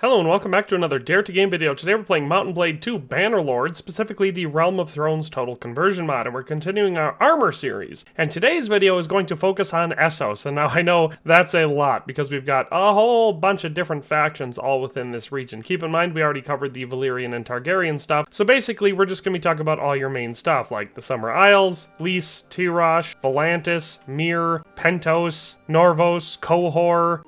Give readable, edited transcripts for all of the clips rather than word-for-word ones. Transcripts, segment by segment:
Hello and welcome back to another Dare to Game video. Today we're playing Mount & Blade 2 Bannerlord, specifically the Realm of Thrones Total Conversion mod, and we're continuing our armor series. And today's video is going to focus on Essos, and now I know that's a lot because we've got a whole bunch of different factions all within this region. Keep in mind we already covered the Valyrian and Targaryen stuff, so basically we're just going to be talking about all your main stuff, like the Summer Isles, Lys, Tyrosh, Volantis, Myr, Pentos, Norvos, Qohor,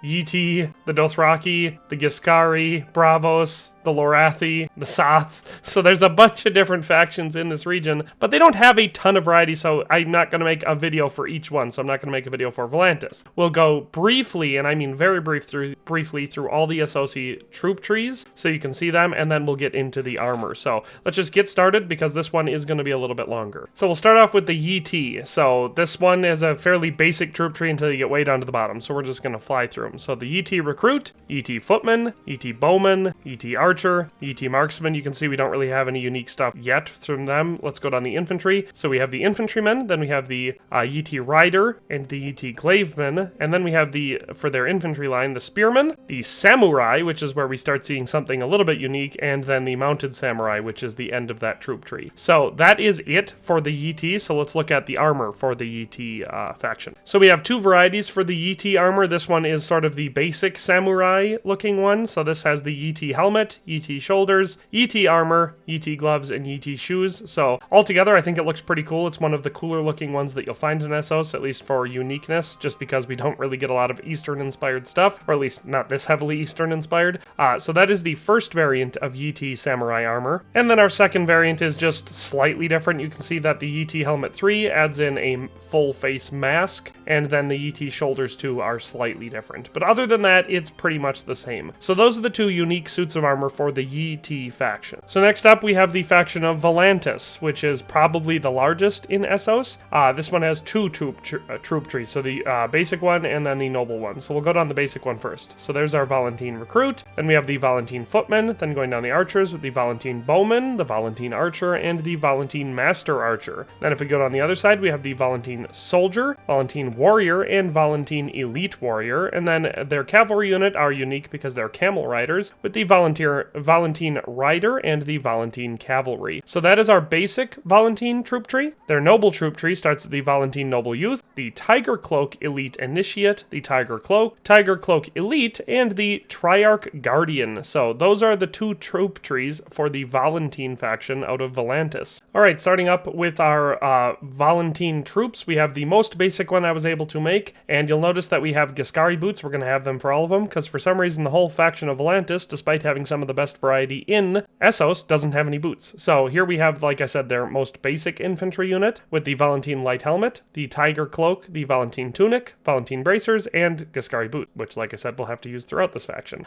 Yeti, the Dothraki, the Giscari, Braavos, the Lorathi, the Soth. So there's a bunch of different factions in this region, but they don't have a ton of variety, so I'm not going to make a video for each one, so I'm not going to make a video for Volantis. We'll go briefly, and I mean very briefly through all the associate troop trees, so you can see them, and then we'll get into the armor. So let's just get started, because this one is going to be a little bit longer. So we'll start off with the Yeti. So this one is a fairly basic troop tree until you get way down to the bottom, so we're just going to fly through them. So the Yeti Recruit, Yeti Footman, Yeti Bowman, Yeti Archer, Yeti Marksman. You can see we don't really have any unique stuff yet from them. Let's go down the infantry. So we have the infantrymen, then we have the Yeti Rider and the Yeti Glaveman, and then we have for their infantry line, the Spearman, the Samurai, which is where we start seeing something a little bit unique, and then the Mounted Samurai, which is the end of that troop tree. So that is it for the Yeti. So let's look at the armor for the Yeti faction. So we have two varieties for the Yeti armor. This one is sort of the basic samurai looking one. So this has the Yeti helmet, Yeti shoulders, Yeti armor, Yeti gloves, and Yeti shoes. So altogether, I think it looks pretty cool. It's one of the cooler looking ones that you'll find in Essos, at least for uniqueness, just because we don't really get a lot of Eastern inspired stuff, or at least not this heavily Eastern inspired. So that is the first variant of Yeti samurai armor. And then our second variant is just slightly different. You can see that the Yeti helmet 3 adds in a full face mask, and then the Yeti shoulders 2 are slightly different. But other than that, it's pretty much the same. So those are the two unique suits of armor for the Yeti faction. So next up, we have the faction of Volantis, which is probably the largest in Essos. This one has two troop trees, so the basic one and then the noble one. So we'll go down the basic one first. So there's our Volantene Recruit, then we have the Volantene Footman, then going down the archers with the Volantene Bowman, the Volantene Archer, and the Volantene Master Archer. Then if we go down the other side, we have the Volantene Soldier, Volantene Warrior, and Volantene Elite Warrior, and then their cavalry unit are unique because they're camel riders, with the Volantene Rider and the Volantene Cavalry. So that is our basic Volantene troop tree. Their noble troop tree starts with the Volantene Noble Youth, the Tiger Cloak Elite Initiate, the Tiger Cloak Elite, and the Triarch Guardian. So those are the two troop trees for the Volantene faction out of Volantis. Alright, starting up with our Volantene troops, we have the most basic one I was able to make, and you'll notice that we have Giscari boots. We're going to have them for all of them, because for some reason the whole faction of Volantis, despite having some of the best variety in Essos, doesn't have any boots. So here we have, like I said, their most basic infantry unit with the Volantene Light Helmet, the Tiger Cloak, the Volantene Tunic, Volantene Bracers, and Giscari Boots, which, like I said, we'll have to use throughout this faction.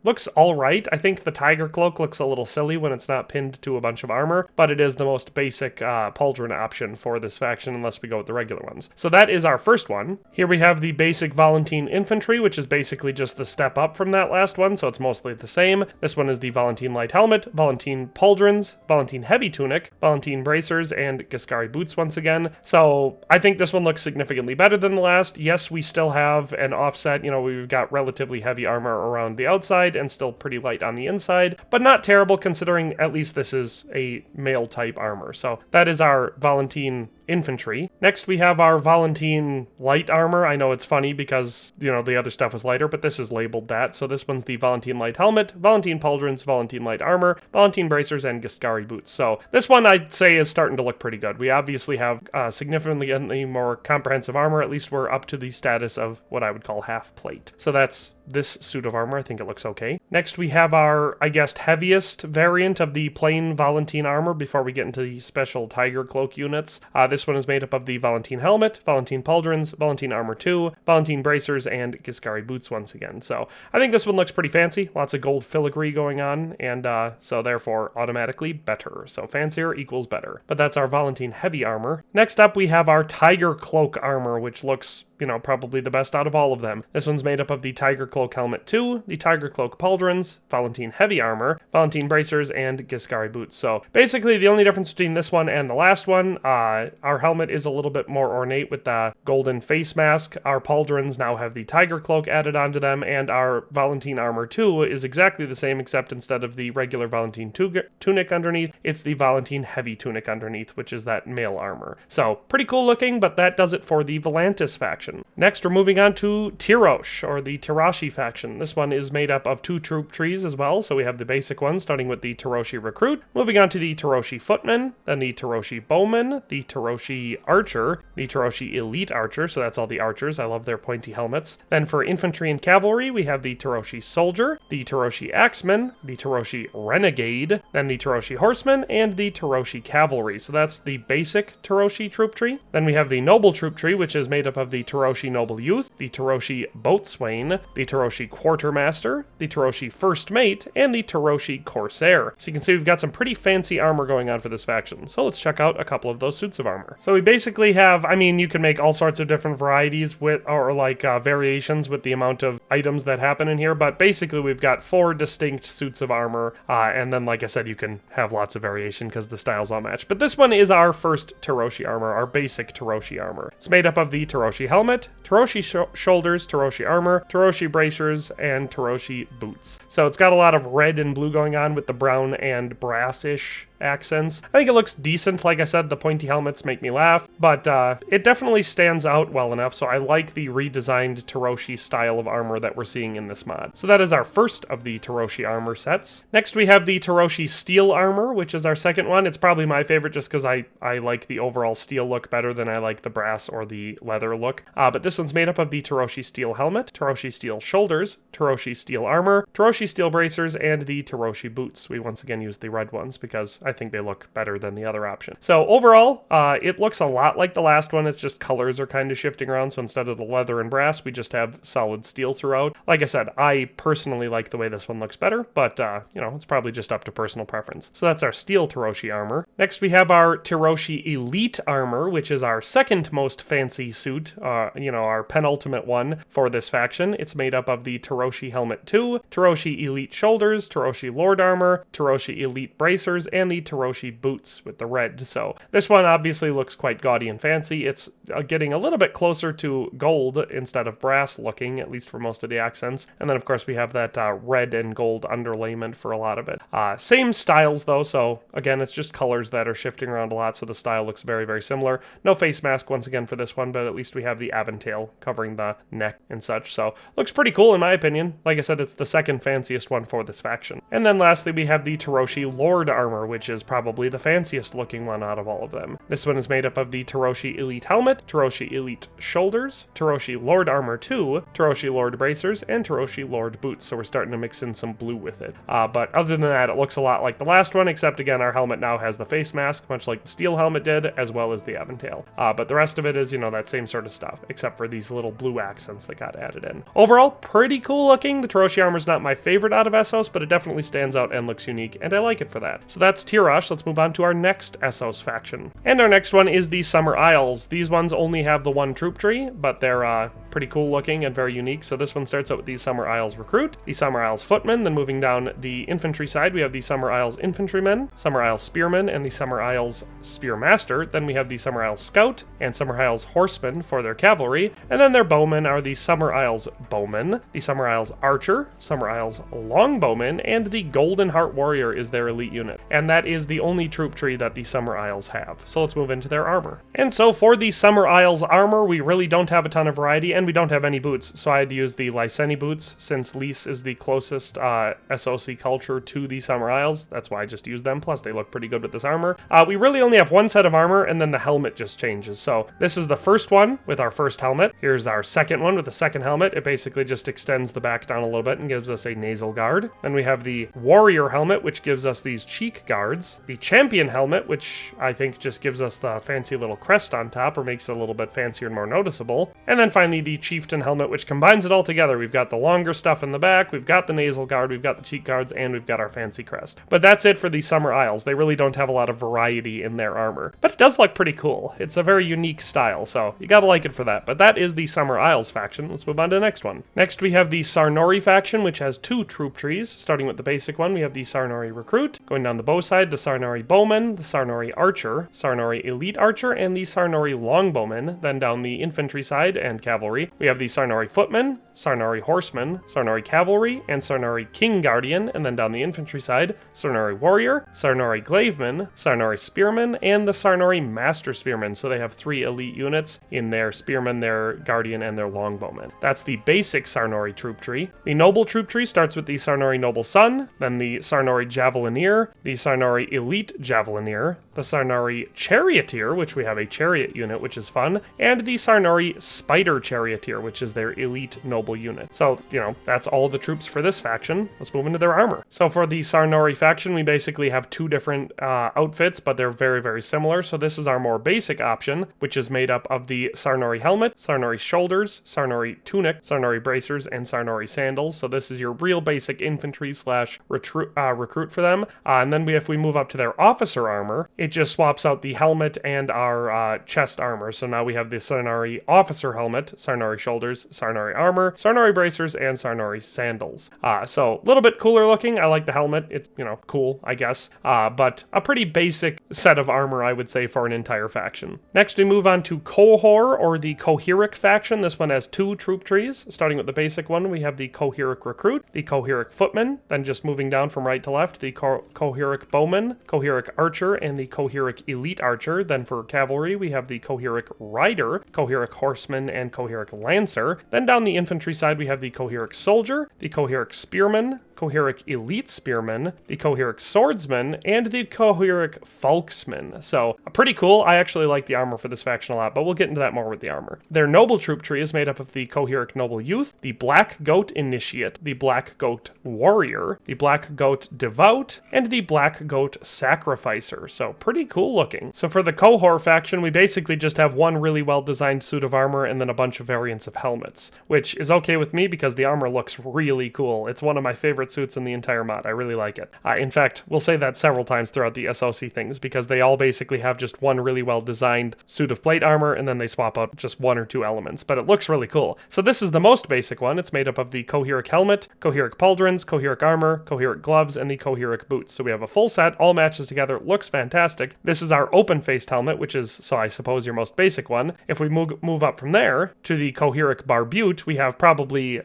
Looks alright. I think the Tiger Cloak looks a little silly when it's not pinned to a bunch of armor, but it is the most basic pauldron option for this faction unless we go with the regular ones. So that is our first one. Here we have the basic Volantene Infantry, which is basically just the step up from that last one, so it's mostly the same. This one is the Volantene Light Helmet, Volantene Pauldrons, Volantene Heavy Tunic, Volantene Bracers, and Giscari Boots once again. So I think this one looks significantly better than the last. Yes, we still have an offset. You know, we've got relatively heavy armor around the outside and still pretty light on the inside, but not terrible considering at least this is a male type armor. So that is our Volantene infantry. Next, we have our Volantene light armor. I know it's funny because, you know, the other stuff was lighter, but this is labeled that. So this one's the Volantene light helmet, Volantene pauldrons, Volantene light armor, Volantene bracers, and Giscari boots. So this one I'd say is starting to look pretty good. We obviously have significantly more comprehensive armor. At least we're up to the status of what I would call half plate. So that's this suit of armor. I think it looks okay. Next, we have our, I guess, heaviest variant of the plain Volantene armor before we get into the special Tiger Cloak units. This one is made up of the Volantene Helmet, Volantene Pauldrons, Volantene Armor 2, Volantene Bracers, and Giscari Boots once again. So I think this one looks pretty fancy. Lots of gold filigree going on, and so therefore automatically better. So fancier equals better. But that's our Volantene Heavy Armor. Next up, we have our Tiger Cloak armor, which looks you know, probably the best out of all of them. This one's made up of the Tiger Cloak Helmet 2, the Tiger Cloak Pauldrons, Volantene Heavy Armor, Volantene Bracers, and Giscari Boots. So basically the only difference between this one and the last one, our helmet is a little bit more ornate with the golden face mask. Our Pauldrons now have the Tiger Cloak added onto them, and our Volantene Armor 2 is exactly the same, except instead of the regular Volantene tunic underneath, it's the Volantene Heavy Tunic underneath, which is that mail armor. So pretty cool looking, but that does it for the Volantis faction. Next, we're moving on to Tirosh, or the Tirashi faction. This one is made up of 2 troop trees as well, so we have the basic one, starting with the Tiroshi Recruit, moving on to the Tiroshi Footman, then the Tiroshi Bowman, the Tiroshi Archer, the Tiroshi Elite Archer, so that's all the archers, I love their pointy helmets. Then for infantry and cavalry, we have the Tiroshi Soldier, the Tiroshi Axeman, the Tiroshi Renegade, then the Tiroshi Horseman, and the Tiroshi Cavalry. So that's the basic Tiroshi troop tree. Then we have the Noble troop tree, which is made up of the Tiroshi Noble Youth, the Tiroshi Boatswain, the Tiroshi Quartermaster, the Tiroshi First Mate, and the Tiroshi Corsair. So you can see we've got some pretty fancy armor going on for this faction. So let's check out a couple of those suits of armor. So we basically have, I mean, you can make all sorts of different varieties with, or like variations with the amount of items that happen in here, but basically we've got 4 distinct suits of armor, and then like I said, you can have lots of variation because the styles all match. But this one is our first Tiroshi armor, our basic Tiroshi armor. It's made up of the Tiroshi helmet, Tiroshi shoulders, Tiroshi armor, Tiroshi bracers, and Tiroshi boots. So it's got a lot of red and blue going on with the brown and brassish accents. I think it looks decent. Like I said, the pointy helmets make me laugh, but it definitely stands out well enough, so I like the redesigned Tiroshi style of armor that we're seeing in this mod. So that is our first of the Tiroshi armor sets. Next we have the Tiroshi steel armor, which is our second one. It's probably my favorite just because I like the overall steel look better than I like the brass or the leather look. But this one's made up of the Tiroshi steel helmet, Tiroshi steel shoulders, Tiroshi steel armor, Tiroshi steel bracers, and the Tiroshi boots. We once again use the red ones because I think they look better than the other option. So overall, it looks a lot like the last one. It's just colors are kind of shifting around. So instead of the leather and brass, we just have solid steel throughout. Like I said, I personally like the way this one looks better, but you know, it's probably just up to personal preference. So that's our steel Tiroshi armor. Next, we have our Tiroshi Elite armor, which is our second most fancy suit, you know, our penultimate one for this faction. It's made up of the Tiroshi helmet 2, Tiroshi Elite shoulders, Tiroshi Lord armor, Tiroshi Elite bracers, and the Tiroshi boots with the red. So this one obviously looks quite gaudy and fancy. It's getting a little bit closer to gold instead of brass looking, at least for most of the accents. And then of course we have that red and gold underlayment for a lot of it. Same styles though, so again it's just colors that are shifting around a lot, so the style looks very, very similar. No face mask once again for this one, but at least we have the aventail covering the neck and such, so looks pretty cool in my opinion. Like I said, it's the second fanciest one for this faction. And then lastly we have the Tiroshi Lord armor, which is probably the fanciest looking one out of all of them. This one is made up of the Tiroshi Elite helmet, Tiroshi Elite shoulders, Tiroshi Lord armor 2, Tiroshi Lord bracers, and Tiroshi Lord boots, so we're starting to mix in some blue with it. But other than that, it looks a lot like the last one, except again our helmet now has the face mask, much like the steel helmet did, as well as the aventail. But the rest of it is, you know, that same sort of stuff, except for these little blue accents that got added in. Overall, pretty cool looking. The Tiroshi armor is not my favorite out of Essos, but it definitely stands out and looks unique, and I like it for that. So that's Tirosh. Let's move on to our next Essos faction. And our next one is the Summer Isles. These ones only have the one troop tree, but they're pretty cool looking and very unique. So this one starts out with the Summer Isles Recruit, the Summer Isles Footman, then moving down the infantry side, we have the Summer Isles Infantrymen, Summer Isles Spearmen, and the Summer Isles Spearmaster. Then we have the Summer Isles Scout and Summer Isles Horsemen for their cavalry, and then their bowmen are the Summer Isles Bowmen, the Summer Isles Archer, Summer Isles Longbowmen, and the Golden Heart Warrior is their elite unit. And that is the only troop tree that the Summer Isles have. So let's move into their armor. And so for the Summer Isles armor, we really don't have a ton of variety, and we don't have any boots. So I had to use the Lyseni boots, since Lys is the closest SOC culture to the Summer Isles. That's why I just used them, plus they look pretty good with this armor. We really only have one set of armor, and then the helmet just changes. So this is the first one with our first helmet. Here's our second one with the second helmet. It basically just extends the back down a little bit and gives us a nasal guard. Then we have the Warrior helmet, which gives us these cheek guards. The Champion helmet, which I think just gives us the fancy little crest on top, or makes it a little bit fancier and more noticeable. And then finally the Chieftain helmet, which combines it all together. We've got the longer stuff in the back, we've got the nasal guard, we've got the cheek guards, and we've got our fancy crest. But that's it for the Summer Isles. They really don't have a lot of variety in their armor. But it does look pretty cool. It's a very unique style, so you gotta like it for that. But that is the Summer Isles faction. Let's move on to the next one. Next we have the Sarnori faction, which has 2 troop trees. Starting with the basic one, we have the Sarnori Recruit. Going down the bow side, the Sarnori Bowman, the Sarnori Archer, Sarnori Elite Archer, and the Sarnori Longbowman. Then down the infantry side and cavalry, we have the Sarnori Footman, Sarnori Horseman, Sarnori Cavalry, and Sarnori King Guardian. And then down the infantry side, Sarnori Warrior, Sarnori Glaveman, Sarnori Spearman, and the Sarnori Master Spearman. So they have 3 elite units in their Spearman, their Guardian, and their Longbowman. That's the basic Sarnori troop tree. The noble troop tree starts with the Sarnori Noble Son, then the Sarnori Javelineer, the Sarnori Elite Javelineer, the Sarnori Charioteer, which we have a chariot unit, which is fun, and the Sarnori Spider Charioteer, which is their elite noble unit. So, that's all the troops for this faction. Let's move into their armor. So for the Sarnori faction, we basically have 2 different outfits, but they're very, very similar. So this is our more basic option, which is made up of the Sarnori helmet, Sarnori shoulders, Sarnori tunic, Sarnori bracers, and Sarnori sandals. So this is your real basic infantry / recruit for them. And then if we move up to their officer armor, it just swaps out the helmet and our chest armor. So now we have the Sarnori officer helmet, Sarnori shoulders, Sarnori armor, Sarnori bracers, and Sarnori sandals. So a little bit cooler looking. I like the helmet. It's, cool, I guess. But a pretty basic set of armor, I would say, for an entire faction. Next, we move on to Qohor, or the Qohiric faction. This one has 2 troop trees. Starting with the basic one, we have the Qohiric Recruit, the Qohiric Footman, then just moving down from right to left, the Qohiric Bowman, Qohiric Archer, and the Qohiric Elite Archer. Then for cavalry, we have the Qohiric Rider, Qohiric Horseman, and Qohiric Lancer. Then down the infantry side, we have the Qohiric Soldier, the Qohiric Spearman, Qohiric Elite Spearman, the Qohiric Swordsman, and the Qohiric Folksman. So, pretty cool. I actually like the armor for this faction a lot, but we'll get into that more with the armor. Their noble troop tree is made up of the Qohiric Noble Youth, the Black Goat Initiate, the Black Goat Warrior, the Black Goat Devout, and the Black Goat Sacrificer. So, pretty cool looking. So for the Qohor faction, we basically just have one really well-designed suit of armor and then a bunch of variants of helmets, which is okay with me because the armor looks really cool. It's one of my favorite suits in the entire mod. I really like it. In fact, we'll say that several times throughout the SOC things because they all basically have just one really well-designed suit of plate armor and then they swap out just 1 or 2 elements, but it looks really cool. So this is the most basic one. It's made up of the Qohiric helmet, Qohiric pauldrons, Qohiric armor, Qohiric gloves, and the Qohiric boots. So we have a full set, all matches together, looks fantastic. This is our open-faced helmet, which is, so I suppose, your most basic one. If we move up from there to the Qohiric barbute, we have probably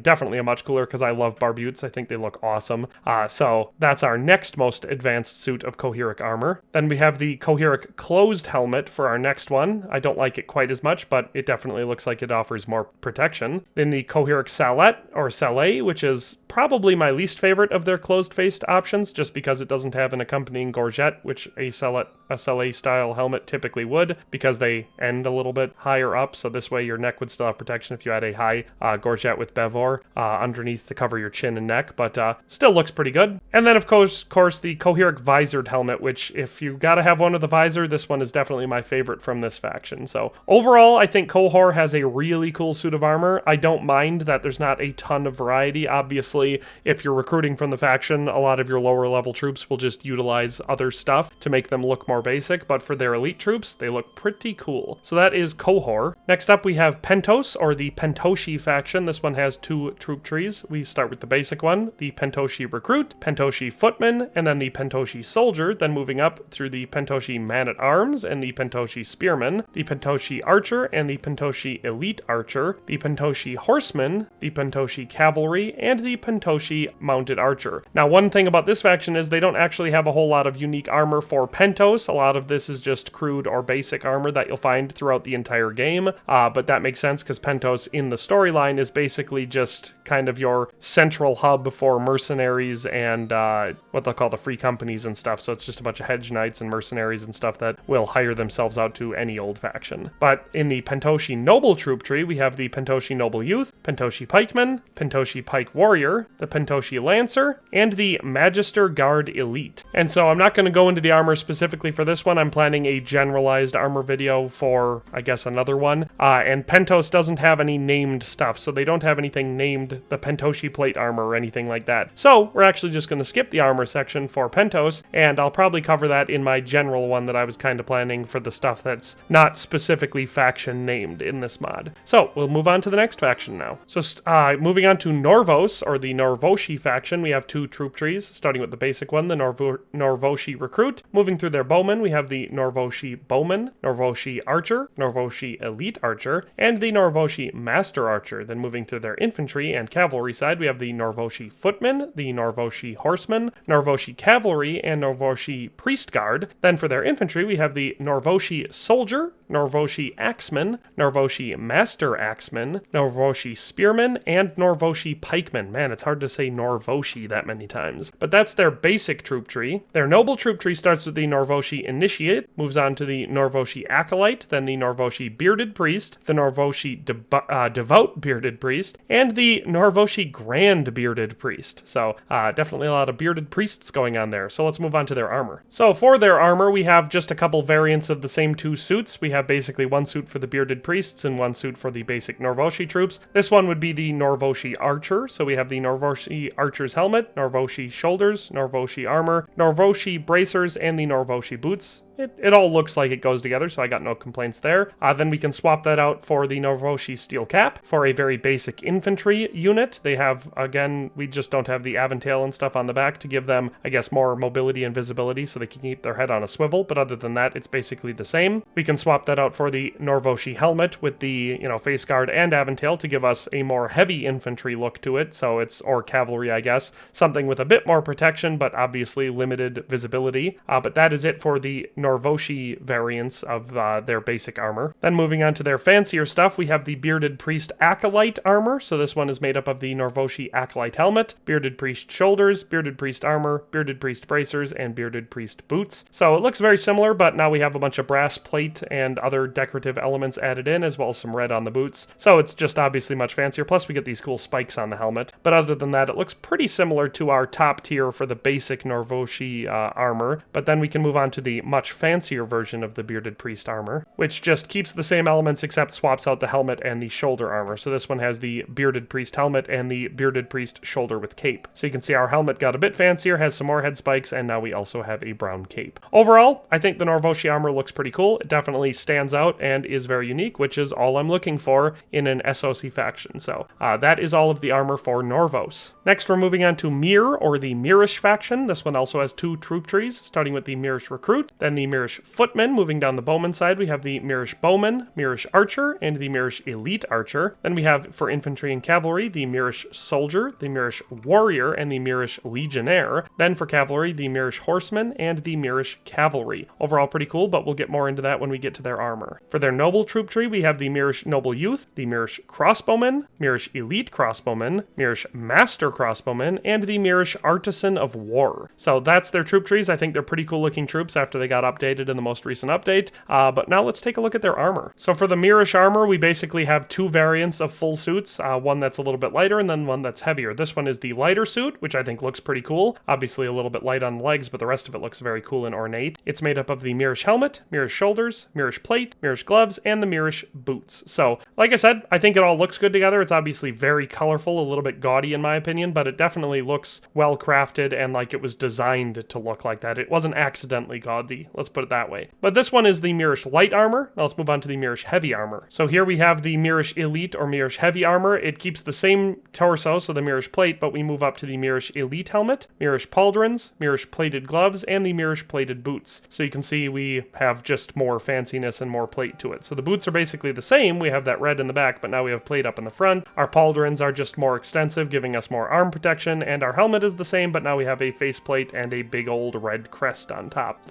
definitely a much cooler because I love barbutes. I think they look awesome. So that's our next most advanced suit of Qohiric armor. Then we have the Qohiric closed helmet for our next one. I don't like it quite as much, but it definitely looks like it offers more protection. Then the Qohiric Salet, or Sallet, which is probably my least favorite of their closed-faced options, just because it doesn't have an accompanying gorget, which a Sallet-style helmet typically would, because they end a little bit higher up, so this way your neck would still have protection if you had a high gorget with bevor underneath to cover your chin and neck, but still looks pretty good. And then, of course, the Qohiric visored helmet, which if you gotta have one with the visor, this one is definitely my favorite from this faction. So overall, I think Qohor has a really cool suit of armor. I don't mind that there's not a ton of variety. Obviously, if you're recruiting from the faction, a lot of your lower level troops will just utilize other stuff to make them look more basic, but for their elite troops, they look pretty cool. So that is Qohor. Next up, we have Pentos, or the Pentoshi faction. This one has 2 troop trees. We start with the basic one, the Pentoshi Recruit, Pentoshi Footman, and then the Pentoshi Soldier, then moving up through the Pentoshi Man-at-Arms and the Pentoshi Spearman, the Pentoshi Archer and the Pentoshi Elite Archer, the Pentoshi Horseman, the Pentoshi Cavalry, and the Pentoshi Mounted Archer. Now, one thing about this faction is they don't actually have a whole lot of unique armor for Pentos. A lot of this is just crude or basic armor that you'll find throughout the entire game, but that makes sense because Pentos in the storyline is basically just kind of your central hub for mercenaries and what they'll call the free companies and stuff. So it's just a bunch of hedge knights and mercenaries and stuff that will hire themselves out to any old faction. But in the Pentoshi Noble troop tree, we have the Pentoshi Noble Youth, Pentoshi Pikeman, Pentoshi Pike Warrior, the Pentoshi Lancer, and the Magister Guard Elite. And so I'm not going to go into the armor specifically for this one. I'm planning a generalized armor video for, I guess, another one. And And Pentos doesn't have any named stuff, so they don't have anything named the Pentoshi plate armor or anything like that. So we're actually just going to skip the armor section for Pentos, and I'll probably cover that in my general one that I was kind of planning for the stuff that's not specifically faction named in this mod. So we'll move on to the next faction now. So moving on to Norvos, or the Norvoshi faction, we have 2 troop trees, starting with the basic one, the Norvoshi Recruit. Moving through their bowmen, we have the Norvoshi Bowman, Norvoshi Archer, Norvoshi Elite Archer, and the Norvoshi Master Archer. Then moving through their infantry and cavalry side, we have the Norvoshi Footmen, the Norvoshi Horsemen, Norvoshi Cavalry, and Norvoshi Priest Guard. Then for their infantry, we have the Norvoshi Soldier, Norvoshi Axeman, Norvoshi Master Axeman, Norvoshi Spearman, and Norvoshi Pikeman. Man, it's hard to say Norvoshi that many times. But that's their basic troop tree. Their noble troop tree starts with the Norvoshi Initiate, moves on to the Norvoshi Acolyte, then the Norvoshi Bearded Priest, the Norvoshi Devout Bearded Priest, and the Norvoshi Grand Bearded Priest. So definitely a lot of bearded priests going on there. So let's move on to their armor. So for their armor, we have just a couple variants of the same 2 suits. We have basically 1 suit for the bearded priests and 1 suit for the basic Norvoshi troops. This one would be the Norvoshi Archer. So we have the Norvoshi Archer's helmet, Norvoshi shoulders, Norvoshi armor, Norvoshi bracers, and the Norvoshi boots. It all looks like it goes together, so I got no complaints there. Then we can swap that out for the Norvoshi Steel Cap for a very basic infantry unit. They have, again, we just don't have the Aventail and stuff on the back to give them, I guess, more mobility and visibility so they can keep their head on a swivel, but other than that, it's basically the same. We can swap that out for the Norvoshi Helmet with the, face guard and Aventail to give us a more heavy infantry look to it, so it's, or cavalry, I guess, something with a bit more protection, but obviously limited visibility. But that is it for the Norvoshi variants of their basic armor. Then moving on to their fancier stuff, we have the Bearded Priest Acolyte armor. So this one is made up of the Norvoshi Acolyte helmet, Bearded Priest shoulders, Bearded Priest armor, Bearded Priest bracers, and Bearded Priest boots. So it looks very similar, but now we have a bunch of brass plate and other decorative elements added in, as well as some red on the boots. So it's just obviously much fancier. Plus we get these cool spikes on the helmet. But other than that, it looks pretty similar to our top tier for the basic Norvoshi armor. But then we can move on to the much fancier version of the Bearded Priest armor, which just keeps the same elements except swaps out the helmet and the shoulder armor. So this one has the Bearded Priest helmet and the Bearded Priest shoulder with cape. So you can see our helmet got a bit fancier, has some more head spikes, and now we also have a brown cape. Overall, I think the Norvoshi armor looks pretty cool. It definitely stands out and is very unique, which is all I'm looking for in an Essos faction. So that is all of the armor for Norvos. Next, we're moving on to Mir, or the Mirish faction. This one also has 2 troop trees, starting with the Mirish Recruit, then the Mirish Footmen. Moving down the bowman side, we have the Mirish Bowman, Mirish Archer, and the Mirish Elite Archer. Then we have, for infantry and cavalry, the Mirish Soldier, the Mirish Warrior, and the Mirish Legionnaire. Then for cavalry, the Mirish Horsemen and the Mirish Cavalry. Overall pretty cool, but we'll get more into that when we get to their armor. For their noble troop tree, we have the Mirish Noble Youth, the Mirish Crossbowmen, Mirish Elite Crossbowmen, Mirish Master Crossbowmen, and the Mirish Artisan of War. So that's their troop trees. I think they're pretty cool looking troops after they got updated in the most recent update. But now let's take a look at their armor. So for the Mirish armor, we basically have 2 variants of full suits, one that's a little bit lighter and then one that's heavier. This one is the lighter suit, which I think looks pretty cool. Obviously a little bit light on the legs, but the rest of it looks very cool and ornate. It's made up of the Mirish helmet, Mirish shoulders, Mirish plate, Mirish gloves, and the Mirish boots. So like I said, I think it all looks good together. It's obviously very colorful, a little bit gaudy in my opinion, but it definitely looks well crafted and like it was designed to look like that. It wasn't accidentally gaudy, let's put it that way. But this one is the Mirish light armor. Now let's move on to the Mirish heavy armor. So here we have the Mirish elite or Mirish heavy armor. It keeps the same torso, so the Mirish plate, but we move up to the Mirish elite helmet, Mirish pauldrons, Mirish plated gloves, and the Mirish plated boots. So you can see we have just more fanciness and more plate to it. So the boots are basically the same. We have that red in the back, but now we have plate up in the front. Our pauldrons are just more extensive, giving us more arm protection, and our helmet is the same, but now we have a faceplate and a big old red crest on top.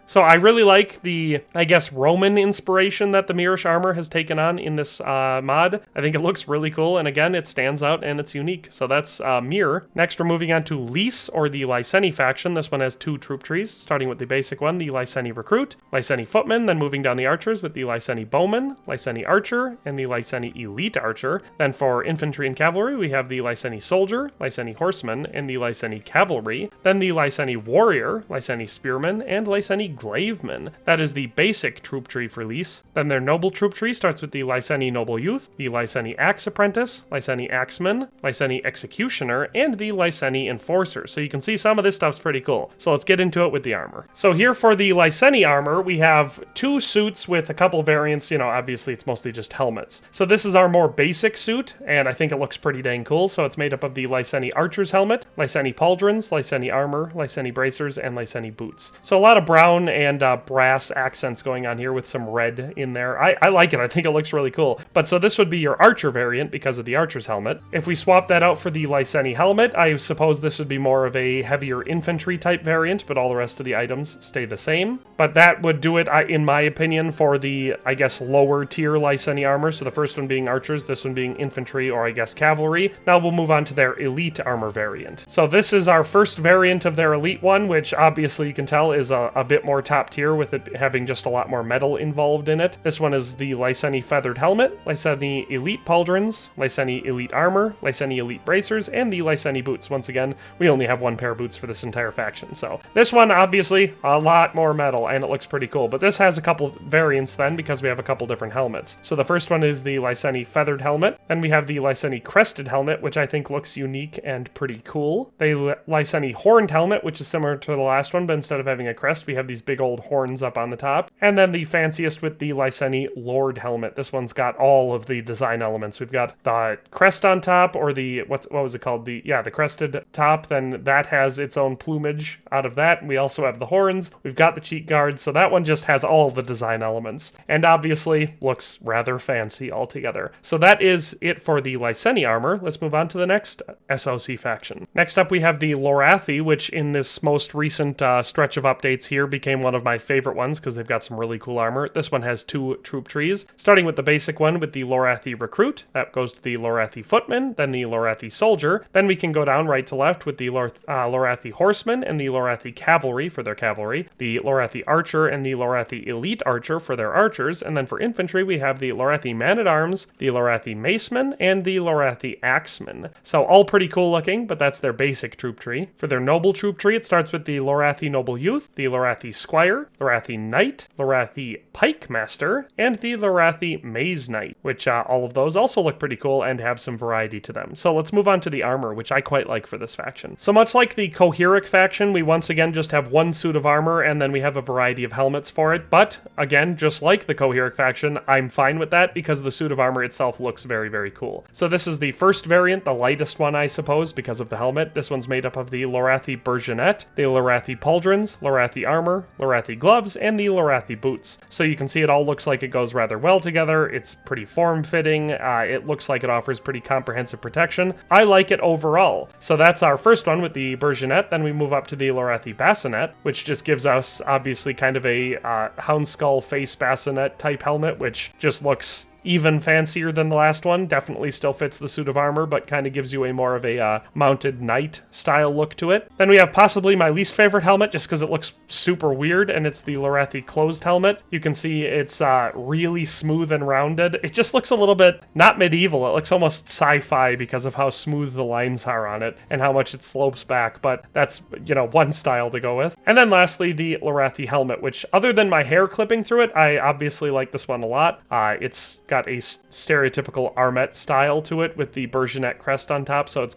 So I really like the, I guess, Roman inspiration that the Mirish armor has taken on in this mod. I think it looks really cool, and again, it stands out and it's unique. So that's Mir. Next, we're moving on to Lys, or the Lyseni faction. This one has 2 troop trees, starting with the basic one, the Lyseni Recruit, Lyseni Footman, then moving down the archers with the Lyseni Bowman, Lyseni Archer, and the Lyseni Elite Archer. Then for infantry and cavalry, we have the Lyseni Soldier, Lyseni Horseman, and the Lyseni Cavalry. Then the Lyseni Warrior, Lyseni Spearman, and Lyseni Glavemen. That is the basic troop tree for Lys. Then their noble troop tree starts with the Lyseni Noble Youth, the Lyseni Axe Apprentice, Lyseni Axeman, Lyseni Executioner, and the Lyseni Enforcer. So you can see some of this stuff's pretty cool. So let's get into it with the armor. So here for the Lyseni armor, we have 2 suits with a couple variants. You know, obviously it's mostly just helmets. So this is our more basic suit, and I think it looks pretty dang cool. So it's made up of the Lyseni Archer's helmet, Lyseni Pauldrons, Lyseni armor, Lyseni bracers, and Lyseni boots. So a lot of brown and brass accents going on here with some red in there. I like it. I think it looks really cool. But so this would be your Archer variant because of the Archer's helmet. If we swap that out for the Lyseni helmet, I suppose this would be more of a heavier infantry type variant, but all the rest of the items stay the same. But that would do it, in my opinion, for the, I guess, lower tier Lyseni armor. So the first one being archers, this one being infantry, or I guess cavalry. Now we'll move on to their elite armor variant. So this is our first variant of their elite one, which obviously you can tell is a bit more top tier with it having just a lot more metal involved in it. This one is the Lyseni feathered helmet, Lyseni elite pauldrons, Lyseni elite armor, Lyseni elite bracers, and the Lyseni boots. Once again, we only have 1 pair of boots for this entire faction. So this one, obviously, a lot more metal, and it looks pretty cool. But this has a couple variants then, because we have a couple different helmets. So the first one is the Lyseni feathered helmet. Then we have the Lyseni crested helmet, which I think looks unique and pretty cool. The Lyseni horned helmet, which is similar to the last one, but instead of having a crest, we have these big old horns up on the top. And then the fanciest with the Lyseni Lord helmet. This one's got all of the design elements. We've got the crest on top, or the, what was it called? The crested top. Then that has its own plumage out of that. We also have the horns. We've got the cheek guards. So that one just has all the design elements. And obviously looks rather fancy altogether. So that is it for the Lyseni armor. Let's move on to the next SOC faction. Next up we have the Lorathi, which in this most recent stretch of updates here became one of my favorite ones because they've got some really cool armor. This one has 2 troop trees, starting with the basic one with the Lorathi Recruit. That goes to the Lorathi Footman, then the Lorathi Soldier. Then we can go down right to left with the Lorathi Horseman and the Lorathi Cavalry for their cavalry, the Lorathi Archer and the Lorathi Elite Archer for their archers, and then for infantry we have the Lorathi Man-at-Arms, the Lorathi Maceman, and the Lorathi Axeman. So all pretty cool looking, but that's their basic troop tree. For their noble troop tree, it starts with the Lorathi Noble Youth, the Lorathi Squire, Lorathi Knight, Lorathi Pike Master, and the Lorathi Maze Knight, which all of those also look pretty cool and have some variety to them. So let's move on to the armor, which I quite like for this faction. So much like the Coheric faction, we once again just have 1 suit of armor, and then we have a variety of helmets for it. But again, just like the Coheric faction, I'm fine with that because the suit of armor itself looks very, very cool. So this is the first variant, the lightest one, I suppose, because of the helmet. This one's made up of the Lorathi Bergenet, the Lorathi Pauldrons, Lorathi Armor, Lorathi Gloves, and the Lorathi Boots. So you can see it all looks like it goes rather well together. It's pretty form-fitting. It looks like it offers pretty comprehensive protection. I like it overall. So that's our first one with the Bergenet. Then we move up to the Lorathi Bassinet, which just gives us obviously kind of a Houndskull face bassinet type helmet, which just looks even fancier than the last one. Definitely still fits the suit of armor, but kind of gives you a more of a mounted knight style look to it. Then we have possibly my least favorite helmet, just because it looks super weird, and it's the Lorathi closed helmet. You can see it's really smooth and rounded. It just looks a little bit, not medieval, it looks almost sci-fi because of how smooth the lines are on it and how much it slopes back, but that's, you know, one style to go with. And then lastly, the Lorathi helmet, which other than my hair clipping through it, I obviously like this one a lot. It's got a stereotypical Armet style to it with the Bergenet crest on top, so it's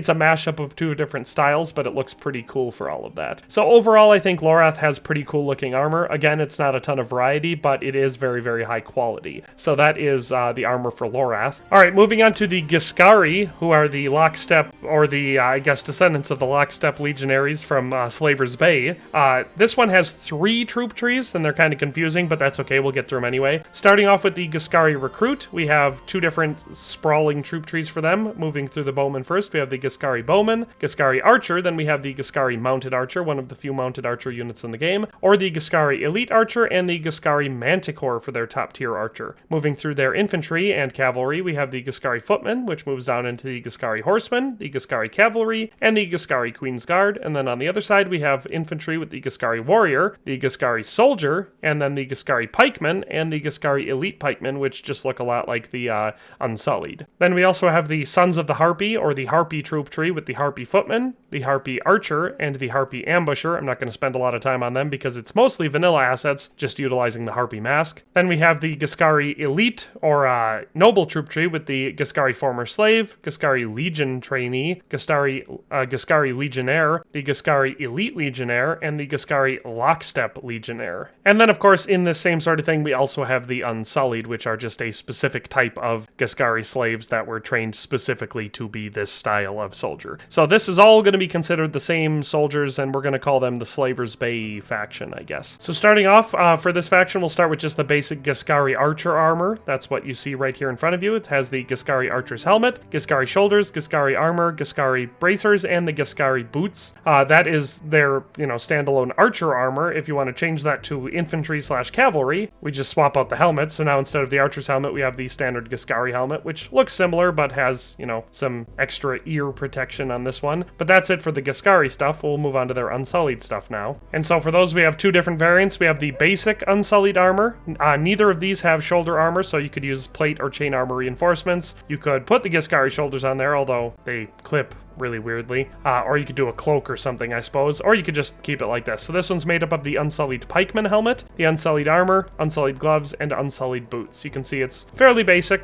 a mashup of 2 different styles, but it looks pretty cool for all of that. So overall, I think Lorath has pretty cool looking armor. Again, it's not a ton of variety, but it is very, very high quality. So that is the armor for Lorath. Alright, moving on to the Giscari, who are the lockstep, or the, I guess, descendants of the lockstep legionaries from Slaver's Bay. This one has 3 troop trees, and they're kind of confusing, but that's okay, we'll get through them anyway. Starting off with the Giscari Recruit, we have 2 different sprawling troop trees for them. Moving through the bowmen first, we have the Giscari Bowman, Giscari Archer, then we have the Giscari Mounted Archer, one of the few mounted archer units in the game, or the Giscari Elite Archer and the Giscari Manticore for their top tier archer. Moving through their infantry and cavalry, we have the Giscari Footman, which moves down into the Giscari Horseman, the Giscari Cavalry, and the Giscari Queen's Guard, and then on the other side we have infantry with the Giscari Warrior, the Giscari Soldier, and then the Giscari Pikeman, and the Giscari Elite Pikeman, which just look a lot like the Unsullied. Then we also have the Sons of the Harpy, or the Harpy troop tree, with the Harpy Footman, the Harpy Archer, and the Harpy Ambusher. I'm not going to spend a lot of time on them because it's mostly vanilla assets, just utilizing the Harpy mask. Then we have the Giscari Elite, or Noble troop tree, with the Giscari Former Slave, Giscari Legion Trainee, Giscari Legionnaire, the Giscari Elite Legionnaire, and the Giscari Lockstep Legionnaire. And then, of course, in this same sort of thing, we also have the Unsullied, which are just a specific type of Giscari slaves that were trained specifically to be this style of soldier. So this is all going to be considered the same soldiers, and we're going to call them the Slavers Bay faction, I guess. So starting off, for this faction, we'll start with just the basic Giscari Archer armor. That's what you see right here in front of you. It has the Giscari Archer's helmet, Giscari shoulders, Giscari armor, Giscari bracers, and the Giscari boots. That is their, standalone archer armor. If you want to change that to infantry/cavalry, we just swap out the helmet. So now instead of the archer's helmet, we have the standard Giscari helmet, which looks similar but has, some extra ear protection on this one. But that's it for the Giscari stuff. We'll move on to their Unsullied stuff now. And so for those, we have two different variants. We have the basic Unsullied armor. Neither of these have shoulder armor, so you could use plate or chain armor reinforcements. You could put the Giscari shoulders on there, although they clip really weirdly, or you could do a cloak or something, I suppose, or you could just keep it like this. So this one's made up of the Unsullied pikeman helmet, the Unsullied armor, Unsullied gloves, and Unsullied boots. You can see it's fairly basic.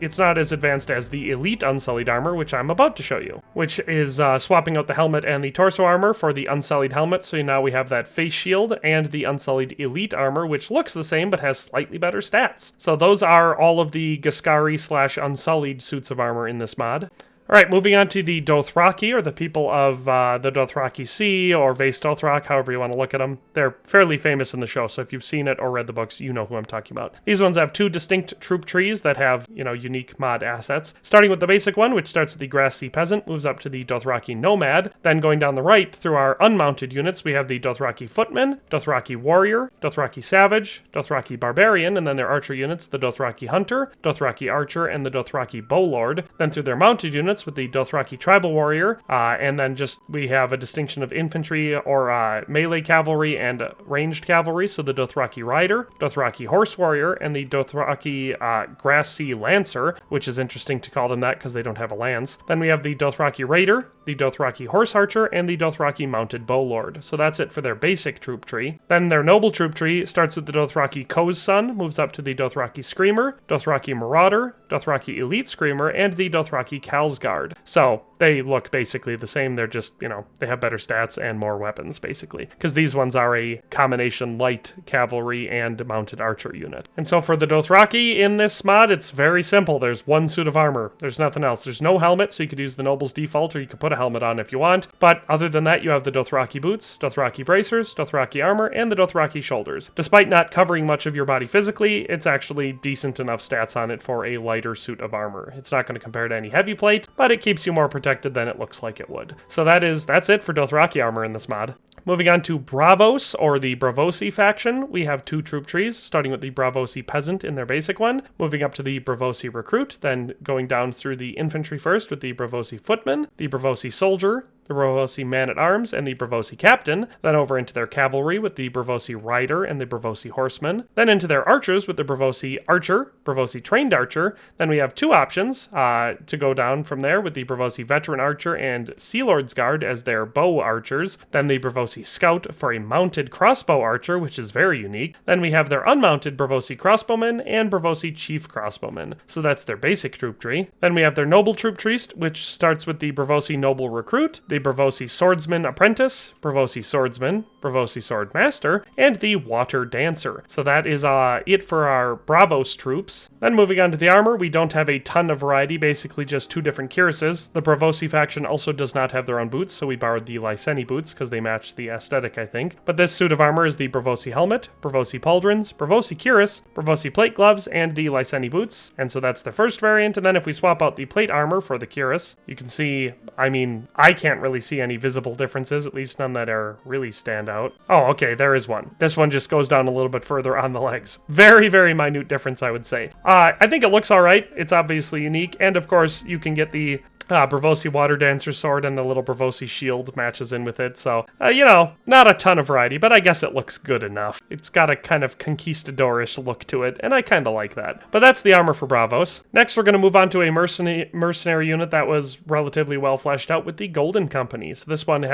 It's not as advanced as the Elite Unsullied armor, which I'm about to show you, which is swapping out the helmet and the torso armor for the Unsullied helmet. So now we have that face shield and the Unsullied Elite armor, which looks the same but has slightly better stats. So those are all of the Giscari/Unsullied suits of armor in this mod. All right, moving on to the Dothraki, or the people of the Dothraki Sea, or Vaes Dothrak, however you want to look at them. They're fairly famous in the show, so if you've seen it or read the books, you know who I'm talking about. These ones have two distinct troop trees that have, unique mod assets. Starting with the basic one, which starts with the Grass Sea Peasant, moves up to the Dothraki Nomad. Then going down the right, through our unmounted units, we have the Dothraki Footman, Dothraki Warrior, Dothraki Savage, Dothraki Barbarian, and then their archer units, the Dothraki Hunter, Dothraki Archer, and the Dothraki Bowlord. Then through their mounted units, with the Dothraki Tribal Warrior, and then we have a distinction of infantry or melee cavalry and ranged cavalry, so the Dothraki Rider, Dothraki Horse Warrior, and the Dothraki Grass Sea Lancer, which is interesting to call them that because they don't have a lance. Then we have the Dothraki Raider, the Dothraki Horse Archer, and the Dothraki Mounted Bowlord. So that's it for their basic troop tree. Then their noble troop tree starts with the Dothraki Ko's Son, moves up to the Dothraki Screamer, Dothraki Marauder, Dothraki Elite Screamer, and the Dothraki Kalsguard. So they look basically the same. They're just, they have better stats and more weapons, basically. Because these ones are a combination light cavalry and mounted archer unit. And so for the Dothraki in this mod, it's very simple. There's one suit of armor. There's nothing else. There's no helmet, so you could use the Noble's default, or you could put a helmet on if you want. But other than that, you have the Dothraki boots, Dothraki bracers, Dothraki armor, and the Dothraki shoulders. Despite not covering much of your body physically, it's actually decent enough stats on it for a lighter suit of armor. It's not going to compare to any heavy plate, but it keeps you more protected than it looks like it would. So that's it for Dothraki armor in this mod. Moving on to Braavos, or the Braavosi faction, we have two troop trees, starting with the Braavosi Peasant in their basic one, moving up to the Braavosi Recruit, then going down through the infantry first with the Braavosi Footman, the Braavosi Soldier, the Braavosi Man-at-Arms, and the Braavosi Captain, then over into their cavalry with the Braavosi Rider and the Braavosi Horseman, then into their archers with the Braavosi Archer, Braavosi Trained Archer. Then we have two options to go down from there with the Braavosi Veteran Archer and Sea Lord's Guard as their bow archers, then the Braavosi Scout for a mounted crossbow archer, which is very unique. Then we have their unmounted Braavosi Crossbowmen and Braavosi Chief Crossbowmen. So that's their basic troop tree. Then we have their noble troop tree, which starts with the Braavosi Noble Recruit, the Braavosi Swordsman Apprentice, Braavosi Swordsman, Braavosi Swordmaster, and the Water Dancer. So that is it for our Braavos troops. Then moving on to the armor, we don't have a ton of variety, basically just two different cuirasses. The Braavosi faction also does not have their own boots, so we borrowed the Lyseni boots because they match the aesthetic, I think. But this suit of armor is the Braavosi helmet, Braavosi pauldrons, Braavosi cuirass, Braavosi plate gloves, and the Lyseni boots. And so that's the first variant. And then if we swap out the plate armor for the cuirass, you can see, I can't really see any visible differences, at least none that are really stand out. Oh, okay, there is one. This one just goes down a little bit further on the legs. Very, very minute difference, I would say. I think it looks all right. It's obviously unique. And of course, you can get the Braavosi Water Dancer sword and the little Braavosi shield matches in with it. So, you know, not a ton of variety, but I guess it looks good enough. It's got a kind of conquistador-ish look to it, and I kind of like that. But that's the armor for Braavos. Next, we're going to move on to a mercenary unit that was relatively well fleshed out with the Golden Company. So this one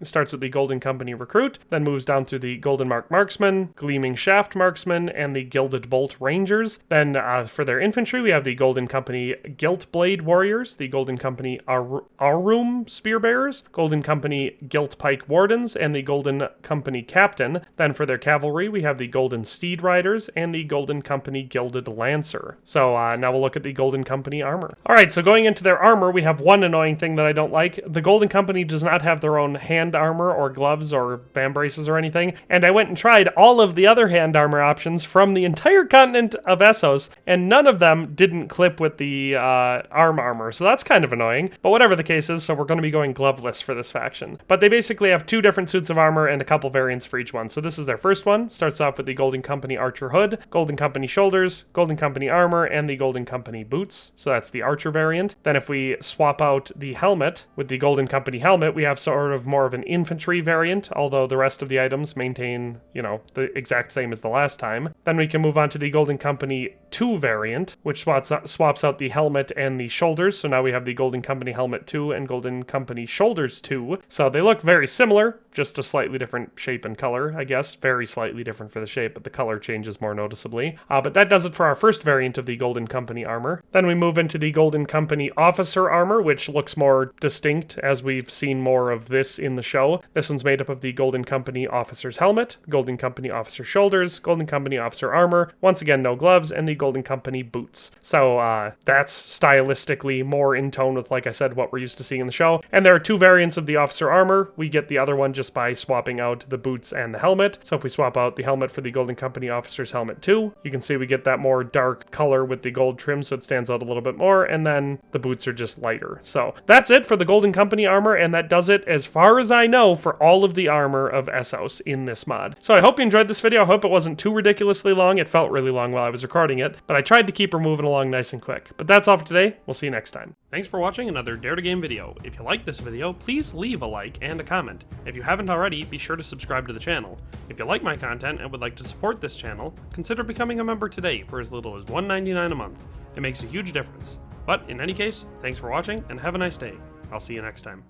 starts with the Golden Company Recruit, then moves down through the Golden Mark Marksman, Gleaming Shaft Marksman, and the Gilded Bolt Rangers. Then for their infantry, we have the Golden Company Gilt Blade Warriors, the Golden Company Aurum Spearbearers, Golden Company Gilt Pike Wardens, and the Golden Company Captain. Then for their cavalry, we have the Golden Steed Riders and the Golden Company Gilded Lancer. So now we'll look at the Golden Company armor. Alright, so going into their armor, we have one annoying thing that I don't like. The Golden Company does not have their own hand armor or gloves or band braces or anything, and I went and tried all of the other hand armor options from the entire continent of Essos, and none of them didn't clip with the armor, so that's kind of annoying. But whatever the case is, so we're going to be going gloveless for this faction. But they basically have two different suits of armor and a couple variants for each one. So this is their first one. Starts off with the Golden Company Archer Hood, Golden Company Shoulders, Golden Company Armor, and the Golden Company Boots. So that's the Archer variant. Then if we swap out the helmet with the Golden Company Helmet, we have sort of more of an infantry variant, although the rest of the items maintain, you know, the exact same as the last time. Then we can move on to the Golden Company 2 variant, which swaps out the helmet and the shoulders. So now we have the Golden Company Helmet 2 and Golden Company Shoulders 2. So they look very similar, just a slightly different shape and color, I guess. Very slightly different for the shape, but the color changes more noticeably. But that does it for our first variant of the Golden Company armor. Then we move into the Golden Company Officer armor, which looks more distinct as we've seen more of this in the show. This one's made up of the Golden Company Officer's Helmet, Golden Company Officer Shoulders, Golden Company Officer Armor, once again no gloves, and the Golden Company Boots. So that's stylistically more in tone with, like I said, what we're used to seeing in the show. And there are two variants of the Officer Armor. We get the other one just by swapping out the boots and the helmet. So if we swap out the helmet for the Golden Company Officer's Helmet 2, you can see we get that more dark color with the gold trim, so it stands out a little bit more, and then the boots are just lighter. So that's it for the Golden Company armor, and that does it, as far as I know, for all of the armor of Essos in this mod. So I hope you enjoyed this video. I hope it wasn't too ridiculously long. It felt really long while I was recording it, but I tried to keep her moving along nice and quick. But that's all for today. We'll see you next time. Thanks for watching another Dare to Game video. If you liked this video, please leave a like and a comment. If you haven't already, be sure to subscribe to the channel. If you like my content and would like to support this channel, consider becoming a member today for as little as $1.99 a month. It makes a huge difference. But in any case, thanks for watching and have a nice day. I'll see you next time.